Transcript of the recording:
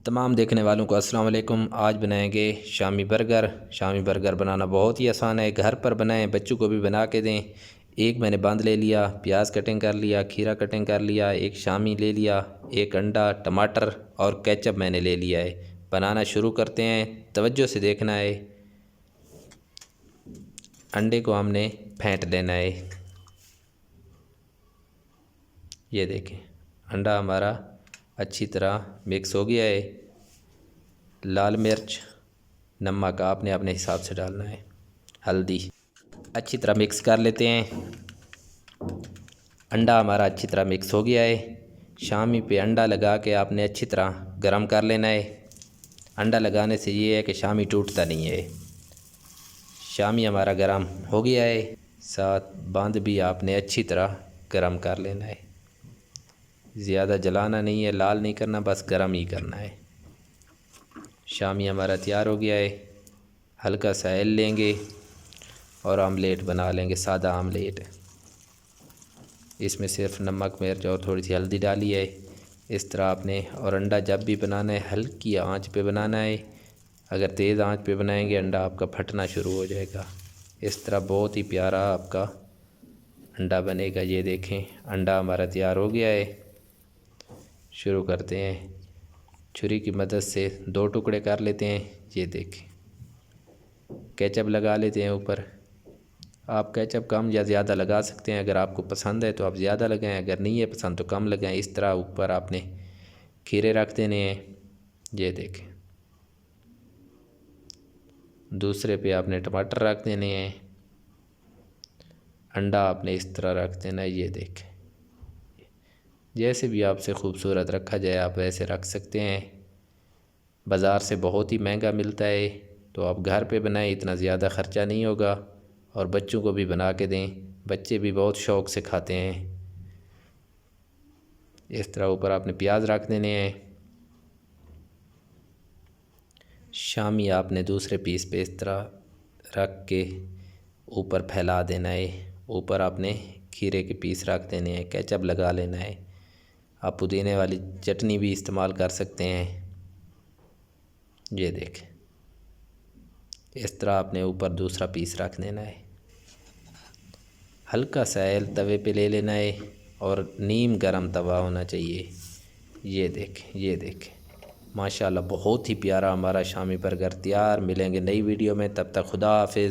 तमाम देखने वालों को अस्सलाम वालेकुम। आज बनाएंगे शामी बर्गर। शामी बर्गर बनाना बहुत ही आसान है, घर पर बनाएं, बच्चों को भी बना के दें। एक मैंने बंद ले लिया, प्याज कटिंग कर लिया, खीरा कटिंग कर लिया, एक शामी ले लिया, एक अंडा, टमाटर और केचप मैंने ले लिया है। बनाना शुरू करते हैं, तवज्जो से देखना है। अंडे को हमने फेंट लेना है। ये देखें, अंडा हमारा अच्छी तरह मिक्स हो गया है। लाल मिर्च, नमक आपने अपने हिसाब से डालना है, हल्दी। अच्छी तरह मिक्स कर लेते हैं। अंडा हमारा अच्छी तरह मिक्स हो गया है। शामी पे अंडा लगा के आपने अच्छी तरह गरम कर लेना है। अंडा लगाने से ये है कि शामी टूटता नहीं है। शामी हमारा गरम हो गया है, साथ बंद भी आपने अच्छी तरह गरम कर लेना है। ज़्यादा जलाना नहीं है, लाल नहीं करना, बस गरम ही करना है। शामी हमारा तैयार हो गया है। हल्का सा ऑयल लेंगे और आमलेट बना लेंगे, सादा आमलेट। इसमें सिर्फ नमक, मिर्च और थोड़ी सी हल्दी डाली है। इस तरह आपने, और अंडा जब भी बनाना है हल्की आंच पे बनाना है। अगर तेज़ आंच पे बनाएंगे अंडा आपका फटना शुरू हो जाएगा। इस तरह बहुत ही प्यारा आपका अंडा बनेगा। ये देखें, अंडा हमारा तैयार हो गया है। शुरू करते हैं। छुरी की मदद से 2 टुकड़े कर लेते हैं। ये देखें, केचप लगा लेते हैं ऊपर। आप केचप कम या ज़्यादा लगा सकते हैं। अगर आपको पसंद है तो आप ज़्यादा लगाएं, अगर नहीं है पसंद तो कम लगाएं। इस तरह ऊपर आपने खीरे रख देने हैं। ये देखें, दूसरे पे आपने टमाटर रख देने हैं। अंडा आपने इस तरह रख देना है। ये देखें, जैसे भी आपसे ख़ूबसूरत रखा जाए आप वैसे रख सकते हैं। बाज़ार से बहुत ही महंगा मिलता है, तो आप घर पे बनाएं, इतना ज़्यादा ख़र्चा नहीं होगा। और बच्चों को भी बना के दें, बच्चे भी बहुत शौक़ से खाते हैं। इस तरह ऊपर आपने प्याज रख देने हैं। शामी आपने दूसरे पीस पे इस तरह रख के ऊपर फैला देना है। ऊपर आपने खीरे के पीस रख देने हैं, केचप लगा लेना है। आप पुदीने वाली चटनी भी इस्तेमाल कर सकते हैं। ये देखें, इस तरह आपने ऊपर दूसरा पीस रख देना है। हल्का सा ऑयल तवे पे ले लेना है और नीम गरम तवा होना चाहिए। ये देखें, ये देखें, माशाल्लाह बहुत ही प्यारा हमारा शामी बर्गर तैयार। मिलेंगे नई वीडियो में, तब तक खुदा हाफिज़।